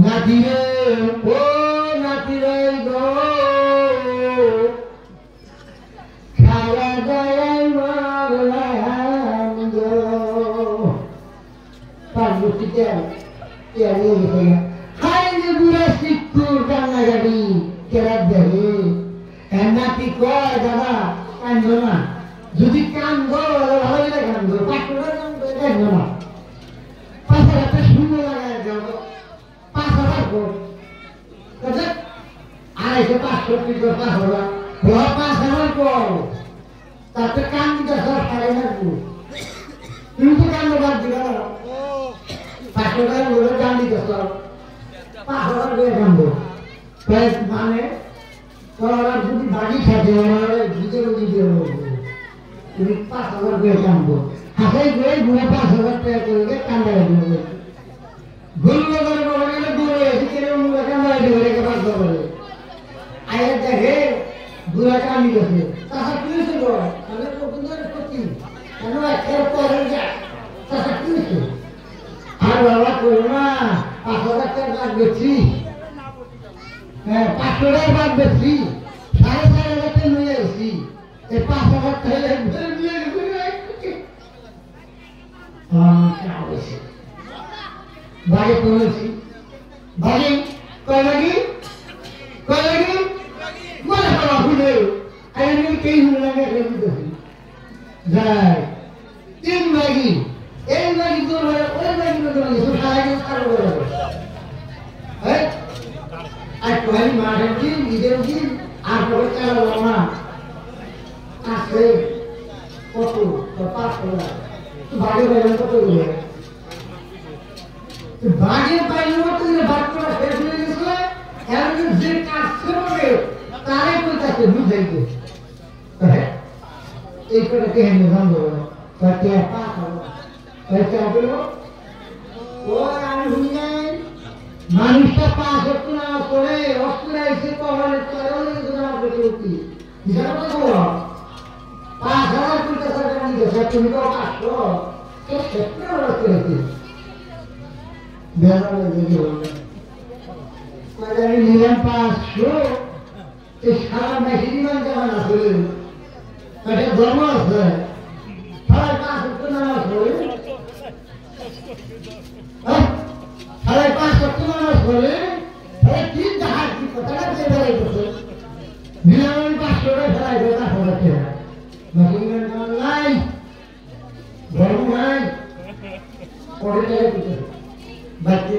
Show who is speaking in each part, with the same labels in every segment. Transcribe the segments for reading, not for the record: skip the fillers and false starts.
Speaker 1: নাতিরে ও নাতিরে গো খাওয়া দাওয়ায় মারলাম গো পার্বতীতে হাই রে বুড়া শিক্ষুর কান্নাকাটি কেরাত দেবে নাতি কয় দাদা কান্দ না যদি কান্দ ভালো লাগে কান্দ পাঁচটা কান্দ না 5,000 শূন্য লাগায় যাবো 5,000 ভোট আড়াইশো 500 কিলো 5,000 5,000 কর তাতে কান দিতে সব খাই থাকবো তুমি তো কান্দ বাদ দিবে না 500 টাকা বলে কান দিতে সব 5,000 করে কান্দ মানে তোরা যদি বাড়ি থাকে ভিতরে দিতে তুমি 5,000 করে কান্দো হাসাই করে ঘুরে 5,000 টাকা করে কান্দা দেবে ঘুরলে বলে গেলে দূরে এসে কান্দা দেবে একেবারে ধরে আয়ের দেখে ঘুরে কান্দি গেছে তাছাড়া কি হয়েছে গো আমি তো বন্ধুদের করছি কেন একটা পরে যায় তাছাড়া কি হয়েছে আর বাবা করো না 5,000 টাকা লাগবে হ্যাঁ 500 টাকা লাগবে 4,500 টাকা নিয়ে এসেছি এই 5,000 টাকা নিয়ে বাড়ি করেছি বাড়ি কয়লাগি বলে খাওয়া ভুলে আমি কেই ভুলে লাগে দিতেছি যাই 3 বাগি এই বাগি তো ওই বাগি তো সারাদিন কারো করে হ্যাঁ আর কয় মাঠের দিন ঈদের দিন আর পরে চালাবো না আছে কত 500 বাড়ি বাইরে কত করে বাড়ির বাইরে মতো বাদ করা শেষ হয়ে গেছিল এখন যে কাজ করবে তারাই করতেছে বুঝাইতে এই করে কে হেন জানবো তাকে পাস হবে তাকে আপনি ও আমি ভুলি নাই মানুষটা 5 ওয়াক্ত নামাজ পড়ে অস্ত্র এসে কবরে চলে নামাজ পড়তে কি হিসাব তো বলো 5,000 কোটি টাকা নিয়ে তুমি তো 500 তো সেটা করতে বেলা লাগে মানে নিলাম 500 এই সারা মেশিন জামান আছে এটা ধর্ম আছে সারা 500 নামাজ পড়ে সারা 500 নামাজ পড়ে কি জাহাজ কি কথাটা বেড়ে গেছে নিলাম 500 টাকা ফেলাই দেওয়া হচ্ছে মেশিন জামান নাই ধর্ম নাই পড়ে চলে দিতে বাচ্চা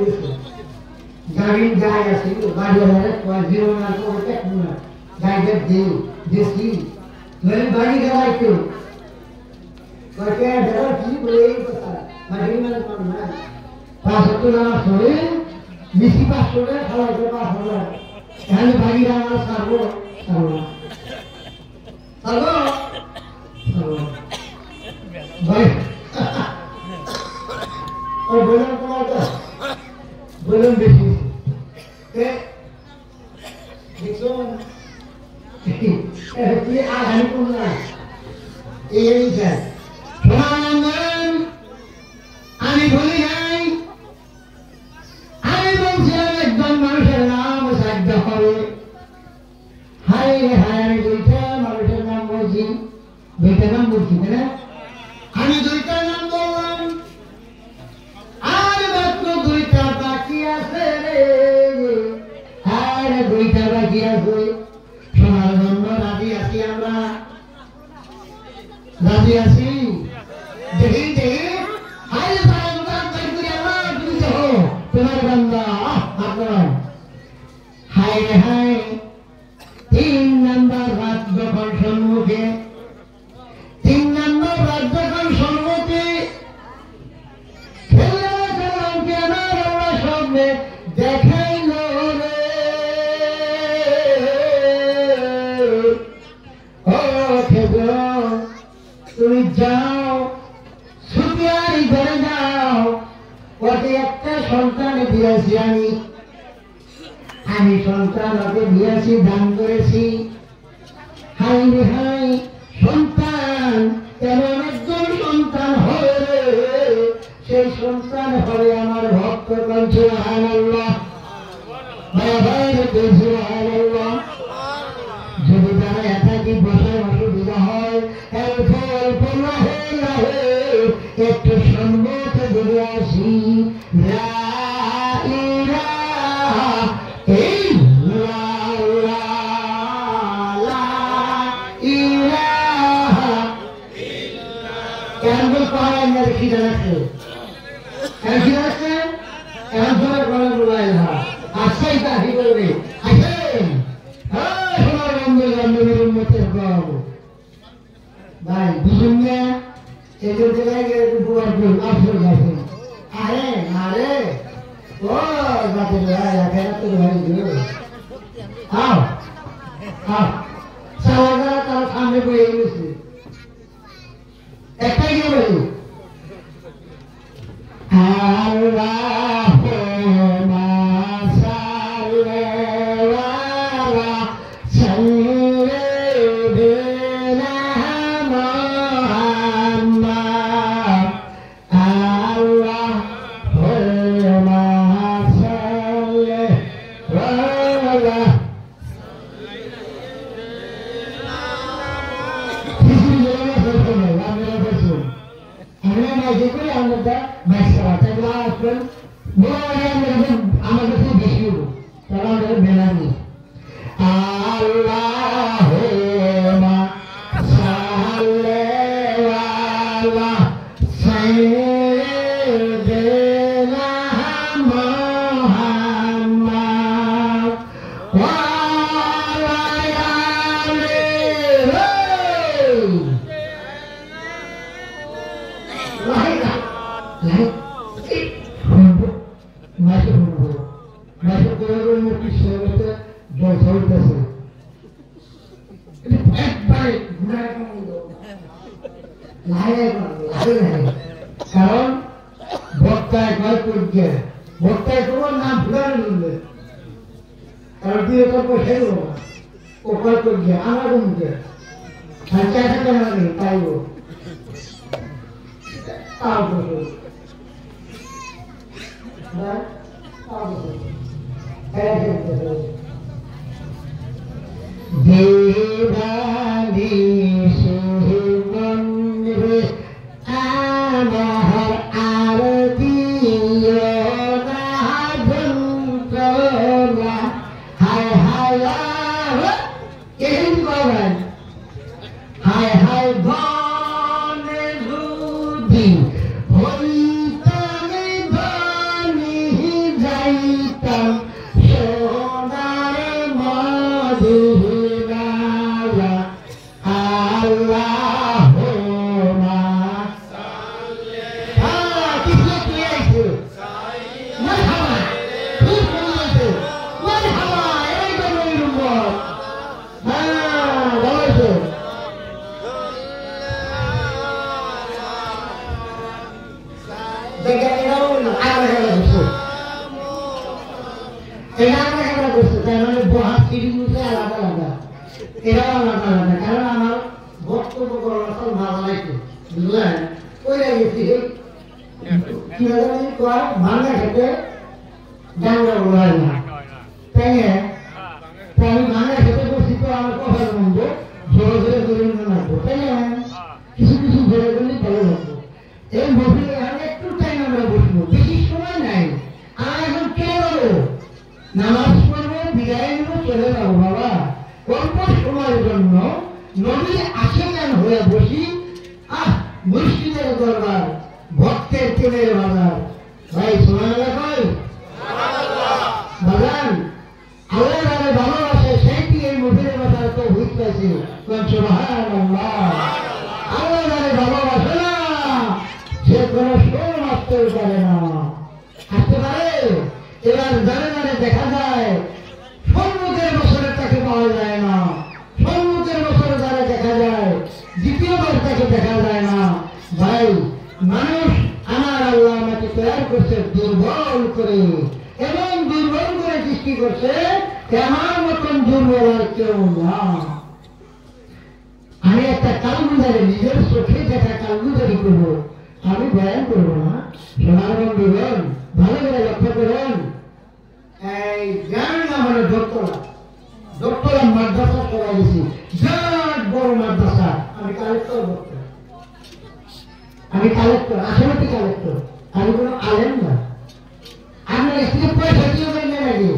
Speaker 1: গাড়ি যায় আছে গাড়ি হলে জিরো না করে দেখুন না গাড়িটা দেও দেশি মানে বাড়ি গেলাই তো কয়েক ডলার কি বলে কথা বাড়ি মানে কম না 500 টাকা সরে বেশি 500 টাকা খাওয়া যায় 500 তাহলে বাড়ি আমার সারবো ভাই और बोलन कौन था बोलन बेटी के देखो ये आधार कौन है ये नहीं है भगवान आने बोले हैं आने बोलते हैं एकदम मनुष्य नाम साध्य करे हाय हाय बेटा मनुष्य नाम बोलती बेटा नाम बोलती है ना आने बेटा नाम बोलन রাজি আছি দেখি দেখি হায় তোমার বান্দা আপনার হায় হায় 3 নম্বর রাত যখন সম্মুখে 3 নম্বর রাত যখন সম্মুখে দেখাইল রে ও খেজো তুমি যাও সুপিয়ারি ঘরে যাও ওকে একটা সন্তান দিয়েছি আমি সন্তান ওকে দিয়েছি দান করেছি হাই রে হাই সন্তান তেমন একজন সন্তান হবে সেই সন্তান হবে আমার ভক্ত কণ্ঠে সুবহানাল্লাহ একটু সম্মত বলে আসি লা ইলাহা ইল্লাল্লাহ লা ইলাহা কেন কয় না কি জানাচ্ছে কেন কি জানাচ্ছে কেন ধরে করে বলাই না আসাই তাহি বলবে আসেন হ্যাঁ সোনার বন্ধু বান্ধবের উন্মতের গল্প ভাই বুঝুন না এই যে জায়গায় একটু বুয়ার ফুল আসল গাছেন আরে আরে ও গাছের ভাই এখানে তো ভাই দিও আও আও সাওয়ারা তার সামনে বয়ে গেছে একটাই কি বলি আল্লাহুম্মা সাল্লি আলা সাইয়্যিদিনা মুহাম্মাদ আল্লাহুম্মা সাল্লি আলা আমরা মাইসা তাহলে আসবেন বলে আমাদের খুব বেশি হলো তারা আমাদের বেলানি আল্লাহুম্মা সাল্লি আলা সাইয়্যিদিনা মুহাম্মাদ ওয়া আলা আলিহি কারণ বক্তায় কয় করছে বক্তায় তোমার নাম ফুলানো বলবে কারণ তুই তোর পয়সা দেবো না ও কয় করছে আমার কমছে আর চাষা কেন নেই তাই ও তাও বসে দেবালি সুবন্ধে আমার আরতিও না যন্ত্রণা হায় হায় কেন করেন হায় হায় গনে রুদি হইতামে ধনি যাইতাম সোনার মদিনা আল্লাহুম্মা সাল্লি কিসে কি আছে মারহাবা খুব বলতে মারহাবা এই গনের উম্মত বলছো দেখে এরাও আলাদা বসো এরা আলাদা বসো তার মানে বহাত সিরিজে আলাদা আলাদা এরাও আলাদা আলাদা কারণ আমার বক্তব্য করার আসল ভালো লাগে বুঝলেন ওই গেছি কি হবে কয় ভাঙা খেতে জানলা বলা না তাই আমি ভাঙা খেতে বসি তো আমার কথা বলবো জোরে জোরে করে না তাই না কিছু কিছু জোরে করলে ভালো লাগবে এই মহিলা একটু টাইম আমরা বসবো বেশি সময় নাই আর এখন কে বলো নামাজ পড়বো বিদায় নেবো চলে যাবো বাবা অল্প সময়ের জন্য নবী আশেকান হয়ে বসি মুর্শিদের দরবার ভক্তের প্রেমের বাজার ভাই সোনালা কই বাজান আল্লাহ যারা ভালোবাসে সেইটি এই মহিলার বাজার তো হুইট পাইছে সুবহানাল্লাহ আল্লাহ যারা ভালোবাসে না সে কোনো শোন আসতে পারে না আসতে পারে এবার জানে জানে দেখা যায় সম্মুখের বছরে তাকে পাওয়া যায় না সম্মুখের বছরে যারা দেখা যায় দ্বিতীয়বার তাকে দেখা যায় না ভাই মানুষ আমার আল্লাহ আমাকে তৈরি করছে দুর্বল করে এবং দুর্বল করে সৃষ্টি করছে আমার মতন দুর্বল আর কেউ না আমি একটা কালগুজারি নিজের চোখে দেখা কালগুজারি করবো আমি বয়ান করবো না সোনার বন্ধুগণ ভালো করে লক্ষ্য করুন এই গ্রামের নাম হলো দোতলা মাদ্রাসা করা গেছি বিরাট বড় মাদ্রাসা আমি কালেক্টর বক্তা আমি আমি কালেক্টর, আসলে কি কালেক্টর, আমি কোনো আলেম না। আপনার স্ত্রী পয়সা দিয়ে বেরিয়ে লাগে,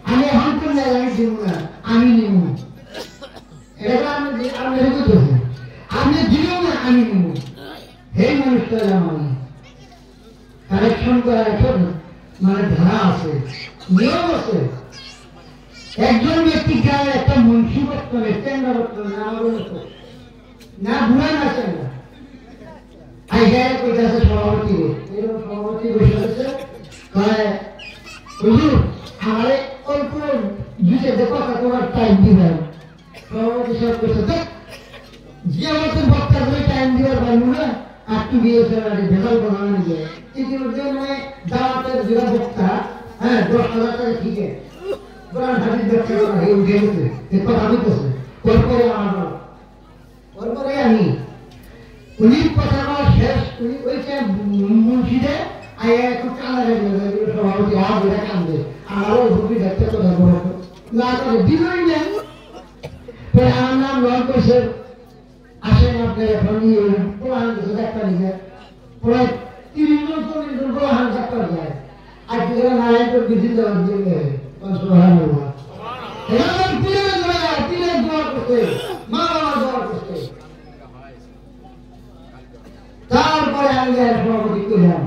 Speaker 1: আমি এখন কোন জায়গায় দিব না, আমি নিব। এটা আপনি বুঝতেছেন, আপনি দিও না, আমি নিব। এই মানুষটা আমি কালেকশন করার একটা মানে ধারা আছে, নিয়ম আছে। একজন ব্যক্তি গায়ে একটা মুন্সি করতে হবে, চেঙ্গা করতে হবে, না বুড়া না চেঙ্গা। আইডিয়া কইতাছে সভাপতি, এরকম সভাপতি বসে আছে, হুজুর আমারে অল্প দুইটা কথা তোমার টাইম দিবেন। সভাপতি সব করছে, দেখ যে আমাকে বক্তা করে টাইম দিবার পারবো না, আর তুই দিয়েছে ভেজাল বানানো যায়। ইতিমধ্যে মানে দাওয়াতের যেটা বক্তা, হ্যাঁ 10,000 টাকা ঠিক আছে, কোরআন হাদিস ব্যাখ্যা করা হয়ে উঠে গেছে, এই কথা বলতেছে। পরে আমার পরে আমি উনি কথা বলা শেষ, উনি ওইটা মুন্সিদে আয়া একটু কানা রেখে সভাপতি আওয়াজ এটা কান্দে, আমারও ভুকি দেখতে কথা বলবো না করে দিলই নেন। আমার নাম রন করছে, আসেন আপনার এখন প্রধান কিছু ডাক্তার নিয়ে প্রায় 30 জন 40 জন প্রধান ডাক্তার যায়। আর কি নারায়ণপুর বিধি দেওয়ার জন্য তারপরে আমি সভাপতি করলাম,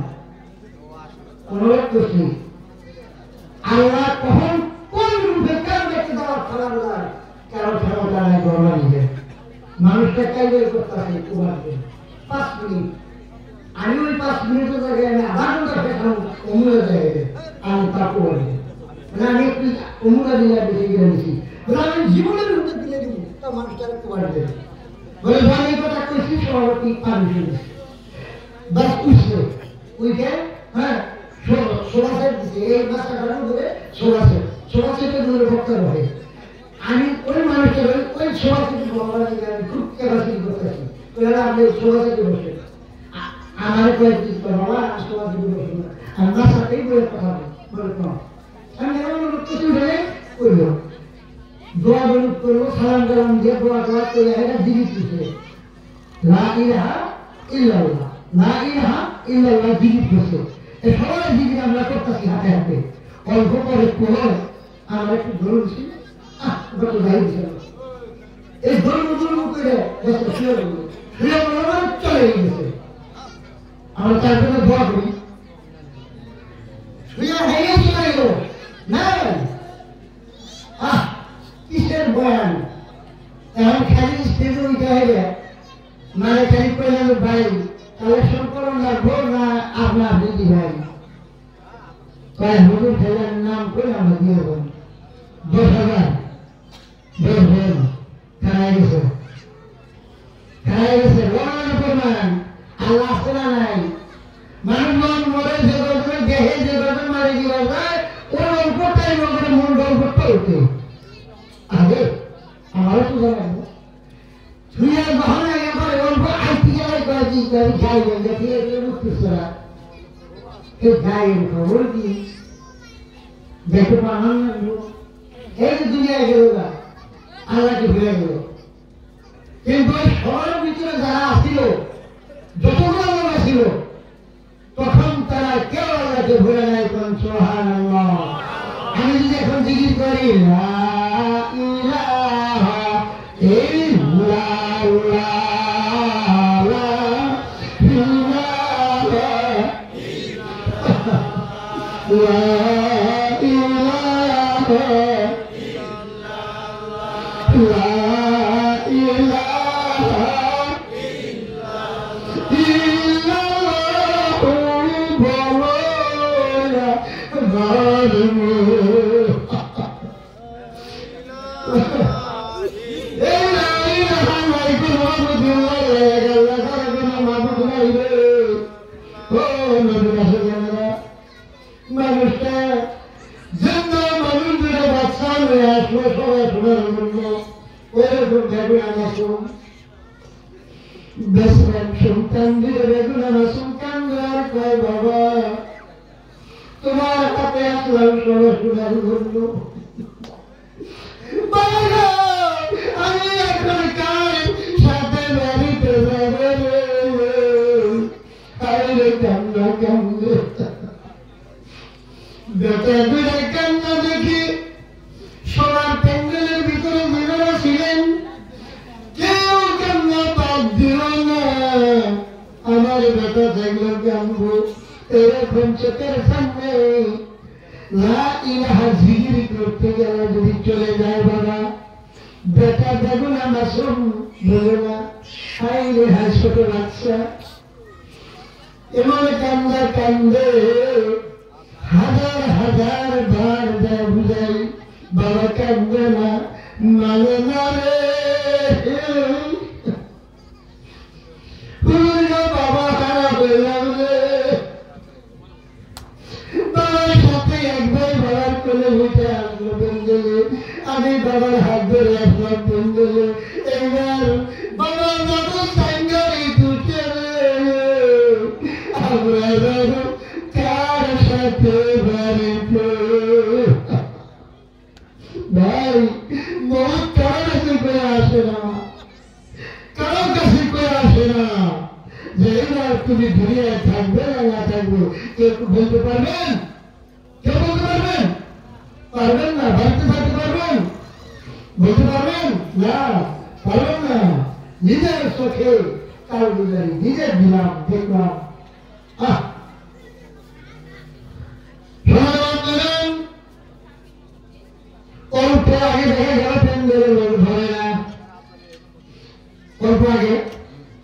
Speaker 1: অনুরোধ করছি আল্লাহ কখন কোন রূপে কার ব্যক্তি দেওয়ার খারাপ যায়, কারো ক্ষমতা নাই গড়া নিজে মানুষটা কাইবের করতে আছে তোমার 5 মিনিট। আমি ওই 5 মিনিটের জায়গায় আমি আধা ঘন্টা পেছানো অমূল্য জায়গায় আমি তা করে মানে আমি একটু অমূল্য দিলে বেশি গিয়ে দিচ্ছি বলে আমি জীবনের মধ্যে দিলে দিব, তা মানুষটাকে কুমার দেবে বলে ধর এই কথা কইছি। সভাপতি পানি বাস উঠছে উইকে, হ্যাঁ সোলাসের দিচ্ছে এই মাছটা কারণ ধরে সোলাসের ধরে বক্তা রহে। আমি ওই মানুষটা ওই সভাপতি বলা দিকে আমি খুব ক্যাপাসিটি করতেছি, আপনি সভাপতি বসে আমার কয়েকটি বাবা সভাপতি বসে না, আমার সাথেই বলে কথা বলে কম আমি কিছু হলে করব, দোয়া বলুক করবো, সালাম কালাম দিয়ে দোয়া দোয়া করে এটা জীবিত করছে, লা ইলাহা ইল্লাল্লাহ, লা ইলাহা ইল্লাল্লাহ জীবিত করছে। এই সবাই জীবিত আমরা করতেছি হাতে হাতে। অল্প করে পড়ে আমরা একটু ধরছি, গত যাই দিছিল এই ধর্ম করে চলে গেছে। আমরা তার জন্য দোয়া করি, শুয়ে হয়ে চলে গেল না কিসের বয়ান। এখন খালি স্টেজে উঠে হবে মানে খালি কইলাম ভাই কালেকশন করুন লাগবো না আপনার দিদি ভাই কয় হুজুর ফেলার নাম করে আমরা দিয়ে দেবো 10,000 খারাই গেছে প্রমাণ আল্লাহ আসতে না নাই মানুষ মরে যে গল্পে দেহে যে গল্পে মারে গিয়ে যায় ওর অল্পটাই মনে মন গল্পটা উঠে আগে আমারও তো জানাবো ছুঁয়ে যখন একবার অল্প আইটি যাই কয়েছি যাই দেখি মুক্তিরা এই গায়ের খবর কি দেখতে পাহান লাগলো এই দুনিয়ায় গেল না আল্লাহকে ভুলে গেল। কিন্তু এই শহরের ভিতরে যারা আসছিল যতগুলো লোক আসছিল তখন তারা কেউ আল্লাহকে ভুলে নাই। কোন সুবহানাল্লাহ। আমি যদি এখন জিকির করি লা ইলাহা ইল্লাল্লাহ তোমার হাতে আসলাম সোনার জন্য আমি এখন কার সাথে বাড়িতে যাবো কান্না কান্দে বেটা দুইটা কান্না দেখি সোনার প্যান্ডেলের ভিতরে মেয়েরা ছিলেন কেউ কান্না বাদ দিল না আমার বেটা থাকলে কান্দবো এরকম চোখের সামনে লা ইলাহা জিকির করতে গেলে যদি চলে যায় বাবা বেটা দেখো না মাসুম বলে না হাই রে হাই ছোট বাচ্চা এমন কান্দা কান্দে হাজার হাজার বার দেয় বুঝাই বাবা কান্দে না মানে না রে বাবা খারাপ হয়ে যাবে বাবার সাথে একবার বাবার কোলে উঠে আসলো বন্ধুলে আমি বাবার হাত ধরে আসলাম বন্ধুলে এইবার বাবা যত সাইঙ্গারি দুটে আমরা যাবো কার সাথে বাড়িতে ভাই মত কারো কাছে করে আসে না কারো কাছে করে আসে না যে এবার তুমি দুনিয়ায় থাকবে না থাকবে কেউ বলতে পারবেন কেউ বলতে পারবেন পারবেন না বাড়িতে থাকতে পারবেন বলতে পারবেন না পারবেন না নিজের চোখে কারো গুজারি নিজের দিলাম দেখলাম অল্প আগে দেখা গেল প্যান্ডেলের লোক ধরে না অল্প আগে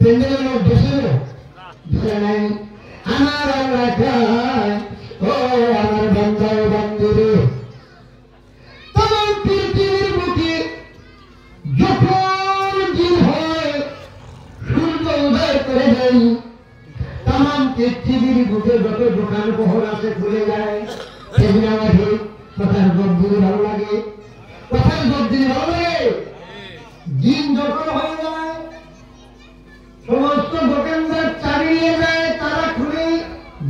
Speaker 1: প্যান্ডেলের লোক বসে নাই আমার আল্লাহ খায় ও আমার বান্দা ও বান্দিরে তোমার পৃথিবীর বুকে যখন দিন হয় সূর্য উদয় করে দেয় তাম পৃথিবীর বুকে যত দোকান বহর আছে খুলে যায় সেদিন আমাকে কথার গদ্দিনে ভালো লাগে কথার গদ্দিনে ভালো লাগে দিন যখন হয়ে যায় সমস্ত দোকানদার চালিয়ে যায় তারা খুলে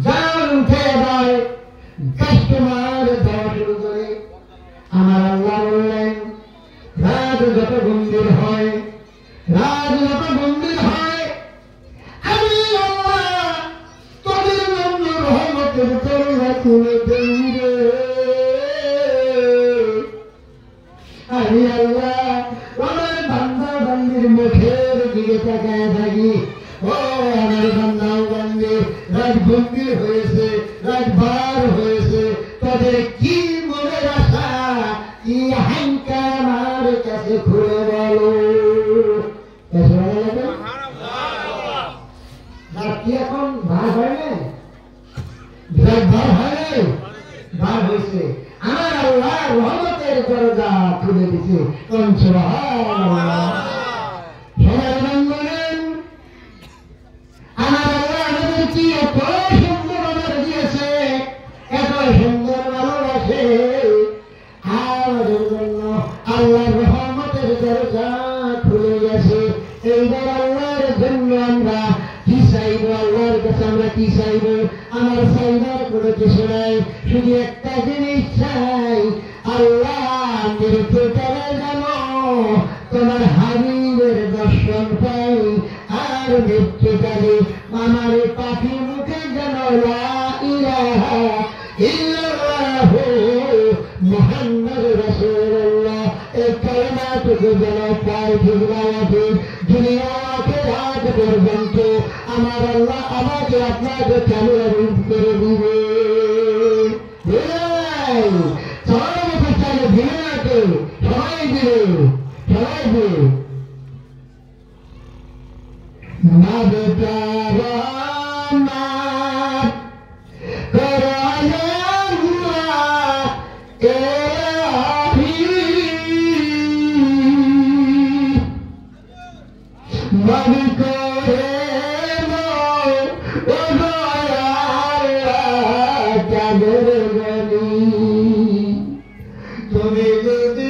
Speaker 1: জাল উঠে যায় কাস্টমার দেওয়া শুরু করে আমার আল্লাহ বললেন রাত যত গম্ভীর হয় রাত যত গম্ভীর হয় আমি আল্লাহ তোদের জন্য রহমতের দরজা খুলে দেই রে আমি আল্লাহ আমার বান্দা বান্দির মুখের দিকে তাকায় থাকি ও আমার বান্দা বান্দি রাত গম্ভীর হয়েছে রাত বার হয়েছে তাদের কি মনে রাখা কি হাঙ্কা আমার কাছে খুলে বলো রাত কি এখন বার হয় না রাত বার হয় নাই বার হয়েছে আমার আল্লাহ রহমতের দরজা খুলে দিছে সুবহানাল্লাহ আমার আল্লাহ আমাদেরকে এত সুন্দর অর্ডার দিয়েছে এত সুন্দর ভালোবাসে আমাদের জন্য আল্লাহর রহমতের দরজা খুলে গেছে এইবার আল্লাহর জন্য আমরা কি চাইব আল্লাহর কাছে আমরা কি চাইব আমার চাইবার কোনো কিছু নাই শুধু একটা জিনিস চাই আল্লাহ মৃত্যুকালে যেন তোমার হাবিবের দর্শন পাই আর মৃত্যুকালে আমার পাখি মুখে যেন লা ইলাহা ইল্লাল্লাহ মুহাম্মদ রাসূলুল্লাহ এই কালেমাটুকু যেন পাই ঠিকভাবে দুনিয়াকে রাত পর্যন্ত আমার আল্লাহ আমাকে আপনাকে কামিয়াবি করে দিবে সবাই মুখে চাইলে দিবে না কেউ সবাই দিবে সবাই দিবে না বেটারা না মনে করে চাঁদের গলি তুমি যদি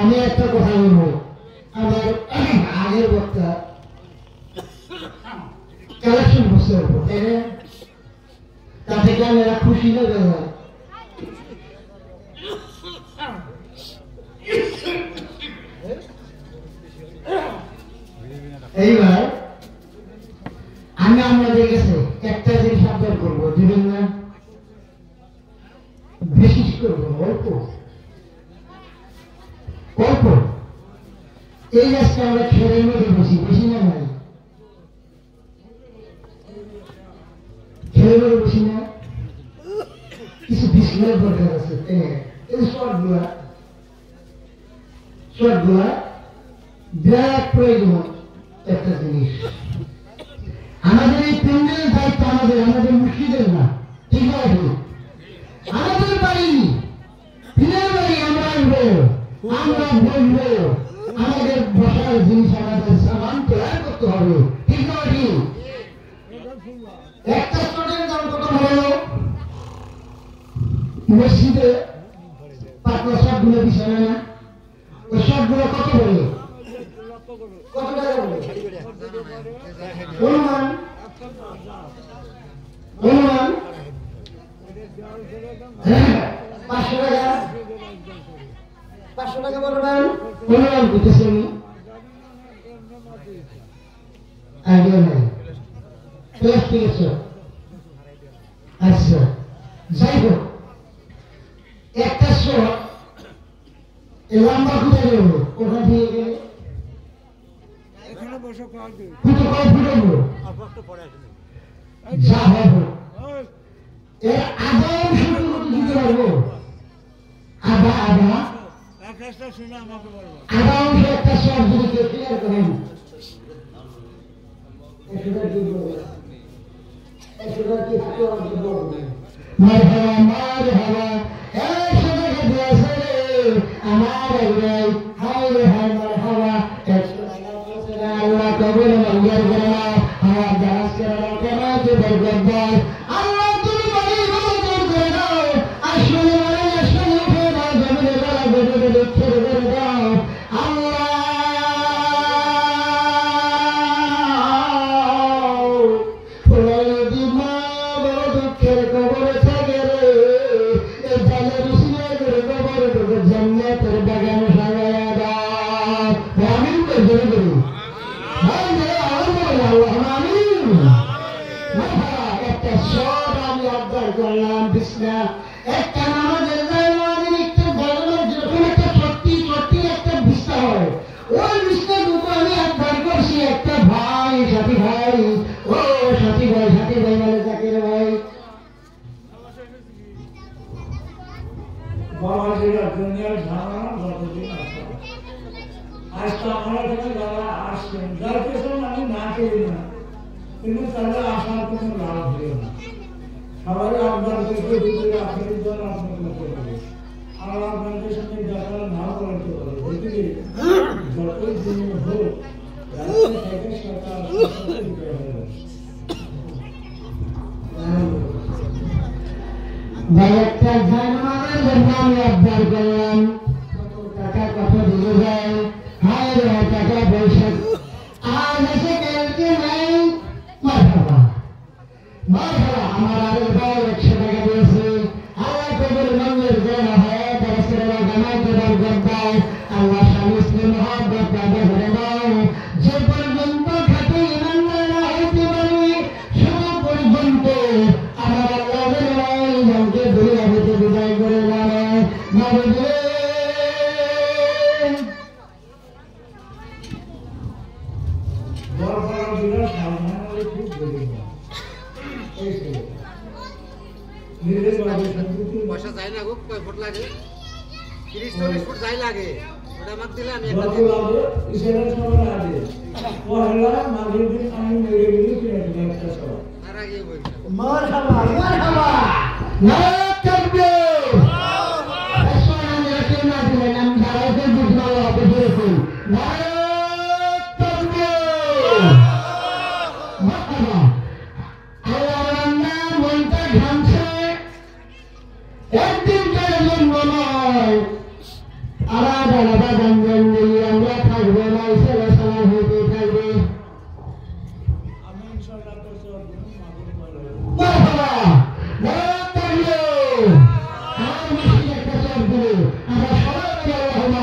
Speaker 1: আমি একটা কথা বলবো, আমার আগের বক্তা কালেকশন বুঝতে পারবো, তাই না? তাতে কি আমরা খুশি না দাদা? এইবার আমি আপনাদের কাছে একটা জিনিস আবদার করবো, দিবেন না? বেশি করবো, অল্প অল্প। এই গাছটা আমরা খেলের মধ্যে বসি, বেশি না ভাই? খেলের মধ্যে বসি না? কিছু বিস্কুটের দরকার আছে, এই শর্টগুলা বিরাট প্রয়োজন একটা জিনিস। আমাদের এই প্যান্ডেলের দায়িত্ব আমাদের মুর্শিদের না, ঠিক আছে? আমাদের বাড়ি পীরের বাড়ি, আমরা আসবো, আমরা বলবো, আমাদের বসার জিনিস আমাদের সামান তৈরি করতে হবে, ঠিক না? ঠিক একটা স্টুডেন্ট দাম কত হলো? মসজিদে পাতলা সবগুলো বিছানা না, ওই সবগুলো কত বলে? কত টাকা বলে? অনুমান 500 টাকা। 500 টাকা বলবেন? অনুমান বুঝতেছি আমি, আইডিয়া নাই। ঠিক আছে, আচ্ছা যাই হোক, একটা শট লম্বা কোথায় গেল? ওখান থেকে গেলে যা হবে এর আধা অংশ দিতে পারবো, আধা অংশ একটা শট যদি কেউ ক্লিয়ার করেন, আল্লাহ কবুল মঞ্জুর করে নাও, আমার জাহাজ করে নাও, আল্লাহ তুমি বলি মঞ্জুর করে নাও, আসলে উঠে দাও, জমিনে গলা বেঁধে ছেড়ে করে দাও আল্লাহ। যদি মা বড় দুঃখের কবরে থাকে রে, এই জালের উসিলা করে কবরে ঢুকে জান্নাতের বাগানে সাজায়া দাও। আমিন করে দেবো, একটা শট আমি আবদার করলাম, বিসমিল্লাহ। একটা নামাজের যখন একটা সত্যি একটা ভাই ও সাথী ভাই মানে জাকির ভাই
Speaker 2: বাবা যেটা দুনিয়ার ঝামেলা যতদিন আছে আজ তো আমরা এখানে যারা আসছেন যার পেছনে আমি না করি না কিন্তু তাদের আসার কোনো লাভ হলো না সবাই আপনার থেকে ভিতরে আপনাদের জন্য আপনাকে করবে আর আপনাদের সঙ্গে দেখা না করতে পারে বুঝলি যতই দিন হোক রাস্তা থেকে সরকার
Speaker 1: একটা জানামানের জন্য আমি আবদার করলাম টাকা কত দিলে যায় হায় রে টাকা পয়সা আজ এসে কালকে নাই মারহাবা আমার আরেক ভাই 100 টাকা দিয়েছে আল্লাহ কবুল মঞ্জুর করে না হয় তারা জামাইতে বরকত দাও আল্লাহ স্বামী স্ত্রী মহব্বত দাদা করে দাও যে পর্যন্ত খাতে ইমানদার না হইতে পারি সে পর্যন্ত আমার আল্লাহ জনকে দুনিয়া হইতে বিদায় করে যাবে না বুঝলে
Speaker 3: পয়সা যায় না গো কয় ফুট লাগে 30-40 ফুট যাই লাগে ওটা আমাকে দিলে আমি একটা
Speaker 2: ইসেরা সবার আগে পহেলা মাগরিব দিন আমি মেরে গেলি কি একটা সব
Speaker 3: আর আগে বলছি
Speaker 1: মারহাবা না তাকবীর আসসালামু আলাইকুম নাম দাওয়াতে বুঝমাল হবে দেখুন না তাকবীর মারহাবা আল্লাহর নাম মনটা ঘামছে একদিন জন্য নয় আলাদা আলাদা গঞ্জন নিয়ে আমরা থাকবো না ইসলাম সালাম হইতে থাকবে
Speaker 2: আমি ইনশাআল্লাহ তো সব মাগরিব পড়ব
Speaker 1: মারহাবা না তাকবীর আর বেশি একটা সব দিলে আমরা সবাই আল্লাহুম্মা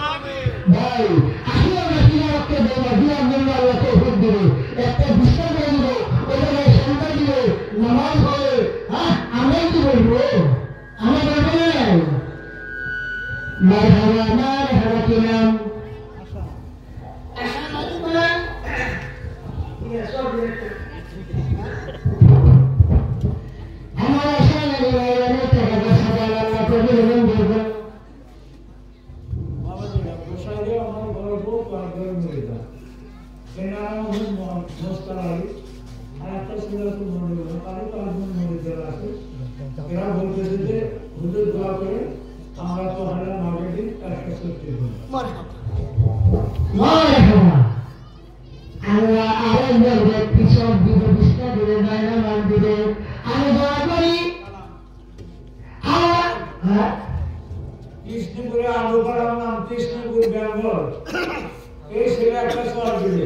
Speaker 1: আমিন ভাই আসলে রাসূলকে দেওয়া দিয়ার জন্য আল্লাহ তৌফিক দিবে একটা বিশ্বাস করে দিব ওখানে শান্তি দিবে নামাজ হবে হ্যাঁ আমি কি বলবো আমি বলবো না মারহাবা কি নাম আশা মালিকা ইয়া সব আমার আশা লাগবে আমি টাকা সাদা আল্লাহ কবুল মঞ্জুর করে
Speaker 2: বাবা জি বসাইলে আমার গল্প পাগল মরে যায় কেনা মোস্তার আলী আর একটা সুন্দর মনে হলো কারো পাগল মরে যায় আছে এরা বলতেছে যে হুজুর দোয়া করে আমরা তো হারা মাগরিব একটা সত্যি হলো
Speaker 1: মারহাবা আল্লাহ আরেকজন ব্যক্তি সব দিবে বিষ্ণা দিবে নাইনা মান দিবে আমি দোয়া করি আল্লাহ হ্যাঁ
Speaker 2: কৃষ্ণপুরে আলু করার নাম কৃষ্ণপুর বেঙ্গল এই ছেলে একটা সর দিবে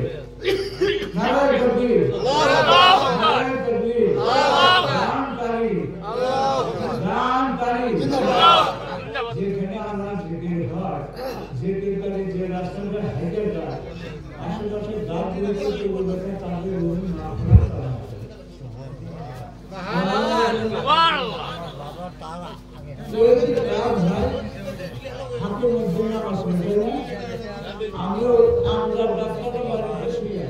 Speaker 2: নারায় কবির নারায় কবির গান তারি যেখানে আল্লাহ জিকির হয় জিকির করে যে রাস্তাটা হেঁটে যায় আশেপাশে গাছ দিয়েছে সেগুলোকে তাদের রুম না করা আমিও আমরা ডাক্তারের বাড়িতে শুয়ে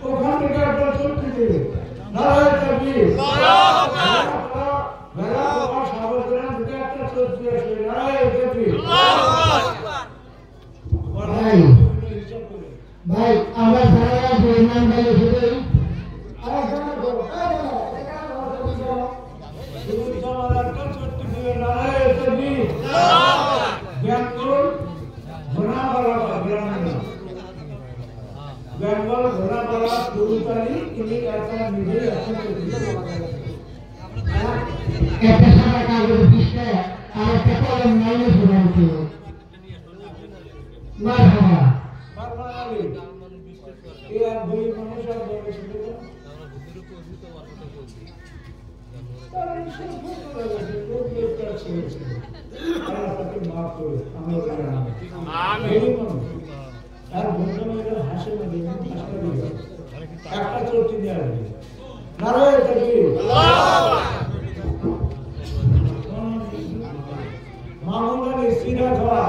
Speaker 2: ওখান থেকে আপনার চলতে দেবে নারায় কবির
Speaker 1: ভাই আমরা যারা ইমাম ভাই শুধুই
Speaker 2: বেঙ্গল ঘোড়াপাড়া পুরুতালি তিনি একটা নিজেই
Speaker 1: একটা সাদা কাগজ পিসটা আর একটা কলম নাইলে ফুরাইতে মারহাবা
Speaker 2: বারবারালি এই আর বই মানুষ আর বড় ছিল তার এই সব করে লোক লোক আছে আর তাকে মাফ করে আমরা বলি আমিন। আর বন্ধু মেয়েরা হাসে না দেখুন একটা চোখটি দেওয়া হবে নারায়ণ তাকবীর মামুনের সিরা খাওয়া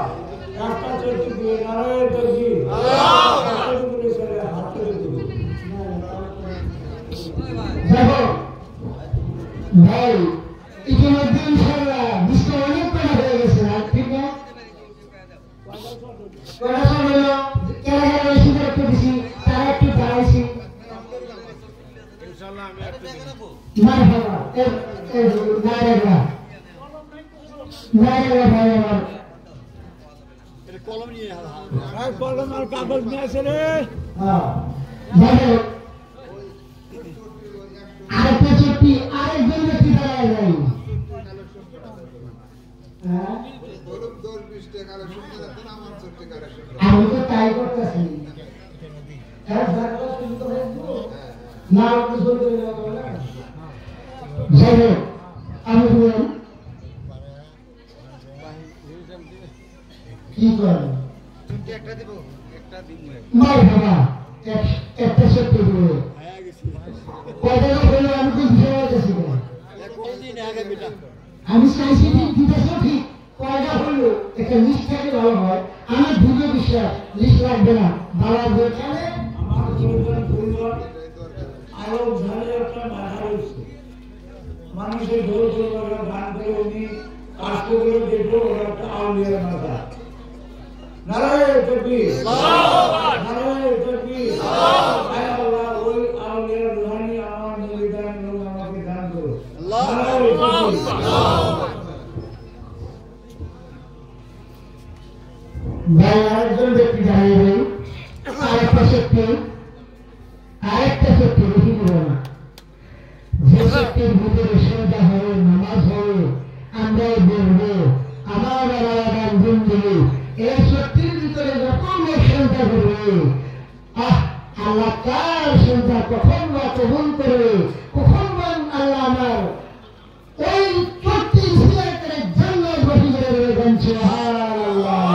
Speaker 2: একটা চোখটি দিয়ে নারায়ণ তাকবীর হাত করে দেবো
Speaker 1: দেখো ভাই ইতিমধ্যে ইনশাআল্লাহ বিশ্ব অনেক কটা হয়ে গেছে আর ঠিক না কটা সময় হলো কেন বেশি করতে দিছি তারা একটু দাঁড়াইছি
Speaker 3: ইনশাআল্লাহ আমি একটু
Speaker 1: মারহাবা নারেগা ভাই আমার
Speaker 3: এটা কলম নিয়ে
Speaker 2: আর কলম আর কাগজ নিয়ে আসে রে
Speaker 1: হ্যাঁ দেখো আরেকটা চুক্তি আরেকজন ব্যক্তি দাঁড়ায় নাই হ্যাঁ আমি তো তাই করতেছি না যাই হোক আমি বললাম কি করেন
Speaker 3: একটা দিব একটা দিন
Speaker 1: মার বাবা একটা সত্যি বলে কয়টা হলো আমি তো বুঝে যাচ্ছি না
Speaker 3: কোনদিন আগে বেটা
Speaker 1: আমি চাইছি দিতেছ ঠিক কয়টা হলো একটা লিস্ট থাকে ভালো হয় আমার দুটো বিশ্বাস লিস্ট লাগবে না ভালো বলছে
Speaker 2: আমার দুজন পরিবার আরো ঝালে একটা মাথা রয়েছে মানুষের দৌড় চলবার গান করে উনি কাজ করে দেখবো ওরা একটা আউলিয়ার মাথা নারায়ণ তাকবীর নারায়ণ তাকবীর আল্লাহ ওই আউলিয়ার রুহানি আমার নিবেদন আমাকে দান করো নারায়ণ তাকবীর
Speaker 1: ভাই আরেকজন ব্যক্তি দাঁড়িয়ে আরেকটা সত্যি বেশি করবো না যে সত্যির ভিতরে সোজা হবে নামাজ হবে আমরাই বলবো আমার বাবার জিন্দগি এই সত্যির ভিতরে যখন চিন্তা করবে আল্লাহ কার চিন্তা কখন বা কবুল করবে কখন বা আল্লাহ আমার ওই সত্যি স্বীকার করে জান্নাত বসে করে দেবেন সুবহানাল্লাহ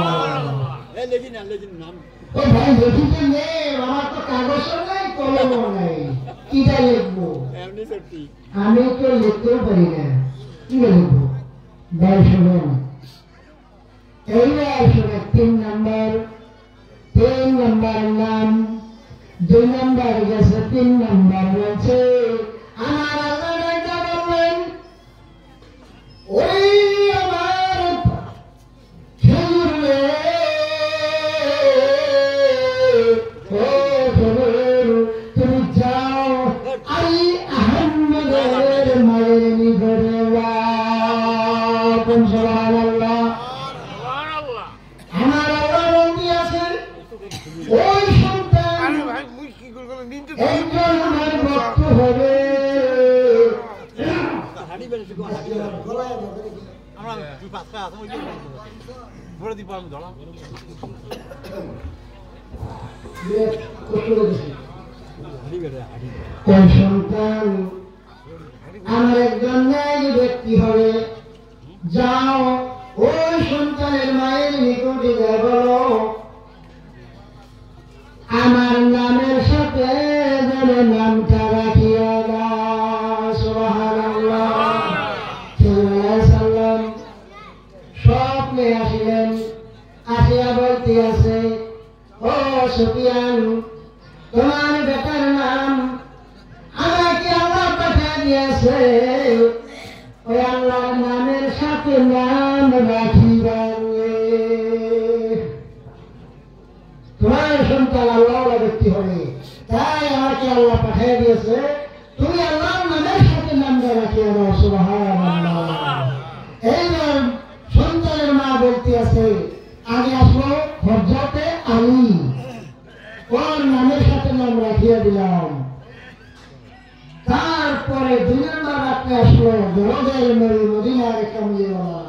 Speaker 3: নাম
Speaker 1: ও ভাই লিখিতে নে আমার তো কাগজও নাই কলমও নাই কিটা লিখবো
Speaker 3: এমনি সত্যি
Speaker 1: আমি তো লিখতেও পারি না কি লিখবো ভাই শুনুন এইবার শুনে 3 নাম্বার নাম 2 নাম্বার গেছে 3 নাম্বার বলছে আমার আল্লাহ ডাক্তার বললেন ওই আমার খেজুর রে তুমি যাও আই আহম্মদের মায়ের নিগরে সুবহানাল্লাহ আমার আল্লাহ বন্দী আছে ওই সন্তান একজন আমার ভক্ত হবে
Speaker 3: আমরা দুই পাঁচটা আছে ওই বড় দিব আমি ধরলাম
Speaker 1: ওই সন্তান আমার একজন ন্যায় ব্যক্তি হবে যাও ওই সন্তানের মায়ের নিকটে যা বলো আমার নামের সাথে যেন নামটা রাখিয়া দাও সুবহানাল্লাহ সাল্লাম স্বপ্নে আসিলেন আসিয়া বলতে আছে ও সুফিয়ান তোমার বেটার নাম আমাকে আল্লাহ পাঠিয়ে দিয়েছে ওই আল্লাহর নামের সাথে নাম রাখিবেন তোমার সন্তান আল্লাহ ব্যক্তি হবে তাই আমাকে আল্লাহ পাঠিয়ে দিয়েছে তুমি আল্লাহর নামের সাথে নামটা রাখিয়ে দাও সুবহানাল্লাহ এইবার সন্তানের মা বলতে আছে আগে আসলো হযরতে আলী ওর নামের সাথে নাম রাখিয়ে দিলাম তারপরে 2 নাম্বার আপনি আসলো দরদের নবী মদিনার কামলিওয়ালা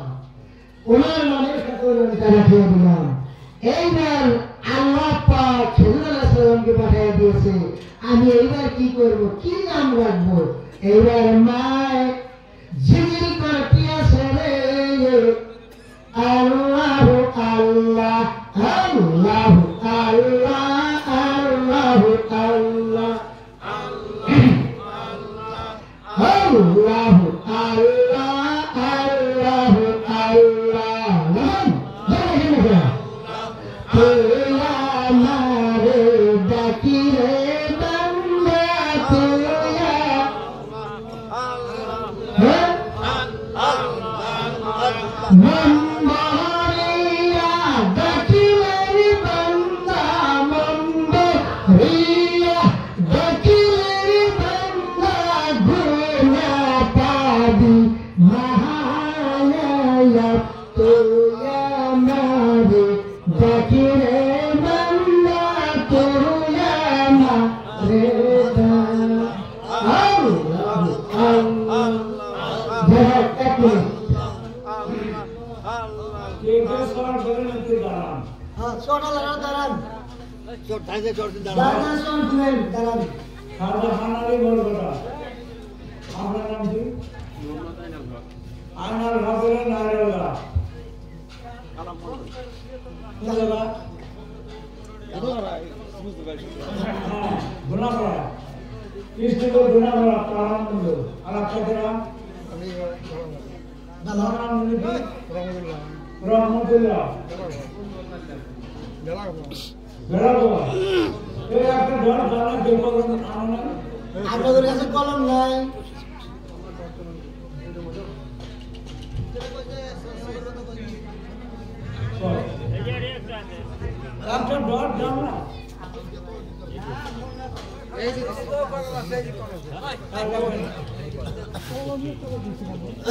Speaker 1: ওনার নামের সাথে নামটা রাখিয়ে দিলাম এইবার আল্লাহ পাক খেজুর আলাইহিস সালামকে পাঠিয়ে দিয়েছে আমি এইবার কি করব কি নাম রাখবো এইবার মা জিকির করতে আছে রে আল্লাহ Mambaria, Dakilari Banda, Mambaria, Dakilari Banda, Guna Padi, Mahalaya, Tuya Mari, Dakilari Banda, Tuya Mareda. Allah, Allah, Allah. Soda laran daran.
Speaker 3: চোর থাকে চোর দিন দাঁড়া
Speaker 1: Daran son tulen daran.
Speaker 2: খাজা খানারই বড় কথা আপনার নাম কি আনার ভাবরে নারেলা নারেলা গুনাপড়া কৃষ্ণকে গুনাপড়া প্রাণানন্দ আর আপনাদের নাম আমার নাম কি রহমতুল্লাহ বেড়াবো এই একটা ঘর জানা দেখো আমরা
Speaker 1: আপনাদের কাছে কলম নাই।
Speaker 2: একটা ঘর জানা
Speaker 3: এই যে তো করো আছে এই করো কৃষ্ণপুর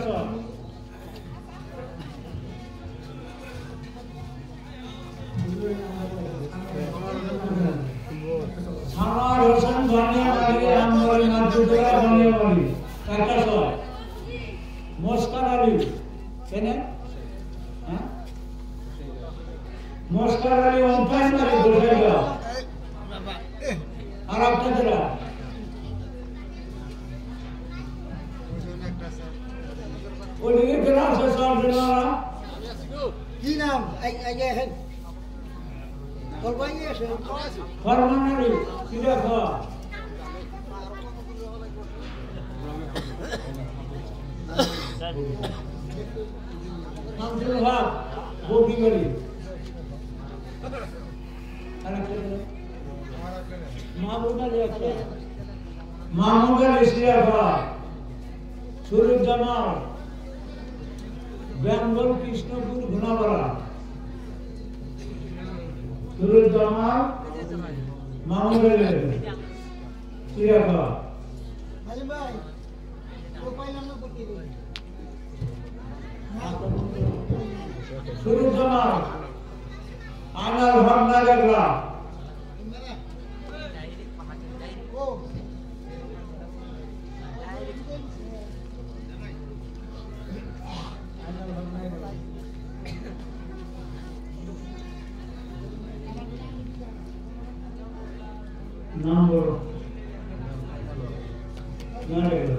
Speaker 3: নাম
Speaker 2: আমার হোসেন বানিয়াবাড়ি আমবাড়ি মাতুদরা বানিয়াবাড়ি কাকাসর মস্কার আলী কেনে হ্যাঁ মস্কার আলী অনফাইন বাড়ি গোসাইগা আর আপনারা ওদিকে কেনা আছে সব জনারা
Speaker 1: কি নাম? আগে হেন। কলবাই আছে।
Speaker 2: ফরমানারি কিরা খা আমজুল হক বকিবাড়ি মাহমুদ আলী সিরাফা সুরুজ্জামান বেঙ্গল কৃষ্ণপুর ঘুনাপাড়া সুরুজ্জামান মাহমুদ আলী সিরাফা
Speaker 1: আলী ভাই প্রোফাইল নাম্বার কত দিন?
Speaker 2: সুরুজ্জামান আনার ভাবনাগরলা
Speaker 1: ও
Speaker 2: নম্বর নারেগা